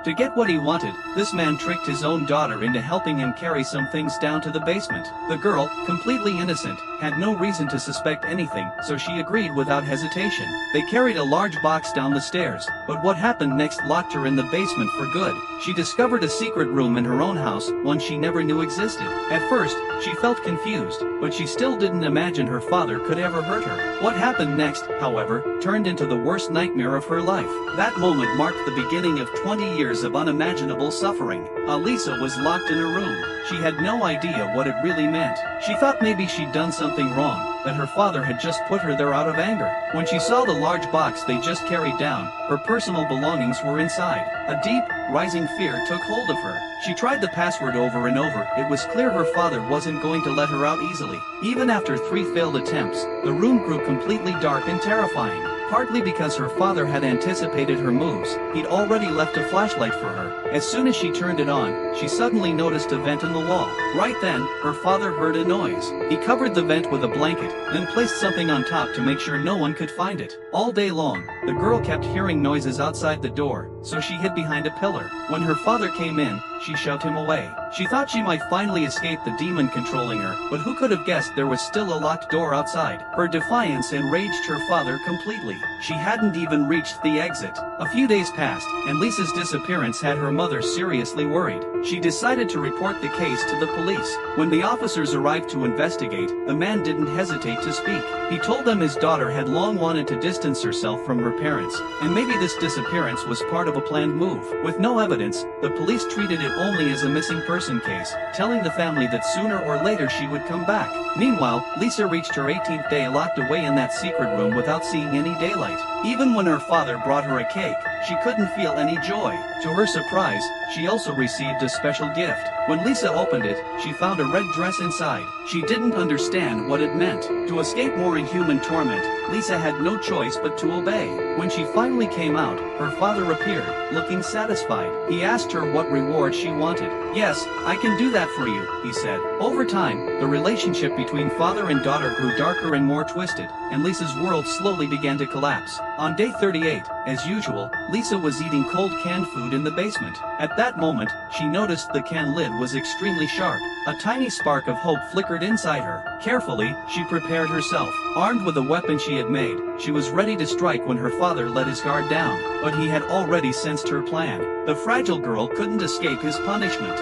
To get what he wanted, this man tricked his own daughter into helping him carry some things down to the basement. The girl, completely innocent, had no reason to suspect anything, so she agreed without hesitation. They carried a large box down the stairs, but what happened next locked her in the basement for good. She discovered a secret room in her own house, one she never knew existed. At first, she felt confused, but she still didn't imagine her father could ever hurt her. What happened next, however, turned into the worst nightmare of her life. That moment marked the beginning of 20 years of unimaginable suffering. Lisa was locked in a room. She had no idea what it really meant. She thought maybe she'd done something wrong, that her father had just put her there out of anger. When she saw the large box they just carried down, her personal belongings were inside. A deep, rising fear took hold of her. She tried the password over and over. It was clear her father wasn't going to let her out easily. Even after 3 failed attempts, the room grew completely dark and terrifying. Partly because her father had anticipated her moves, he'd already left a flashlight for her. As soon as she turned it on, she suddenly noticed a vent in the wall. Right then, her father heard a noise. He covered the vent with a blanket, then placed something on top to make sure no one could find it. All day long, the girl kept hearing noises outside the door, so she hid behind a pillar. When her father came in, she shoved him away. She thought she might finally escape the demon controlling her, but who could have guessed there was still a locked door outside? Her defiance enraged her father completely. She hadn't even reached the exit. A few days passed, and Lisa's disappearance had her mother seriously worried. She decided to report the case to the police. When the officers arrived to investigate, the man didn't hesitate to speak. He told them his daughter had long wanted to distance herself from her parents, and maybe this disappearance was part of a planned move. With no evidence, the police treated it only as a missing person case, telling the family that sooner or later she would come back. Meanwhile, Lisa reached her 18th day locked away in that secret room without seeing any daylight. Even when her father brought her a cake, she couldn't feel any joy. To her surprise, she also received a special gift. When Lisa opened it, she found a red dress inside. She didn't understand what it meant. To escape more inhuman torment, Lisa had no choice but to obey. When she finally came out, her father appeared, looking satisfied. He asked her what reward she wanted. "Yes, I can do that for you," he said. Over time, the relationship between father and daughter grew darker and more twisted, and Lisa's world slowly began to collapse. On day 38, as usual, Lisa was eating cold canned food in the basement. At that moment, she noticed the can lid was extremely sharp. A tiny spark of hope flickered inside her. Carefully, she prepared herself. Armed with a weapon she had made, she was ready to strike when her father let his guard down. But he had already sensed her plan. The fragile girl couldn't escape his punishment.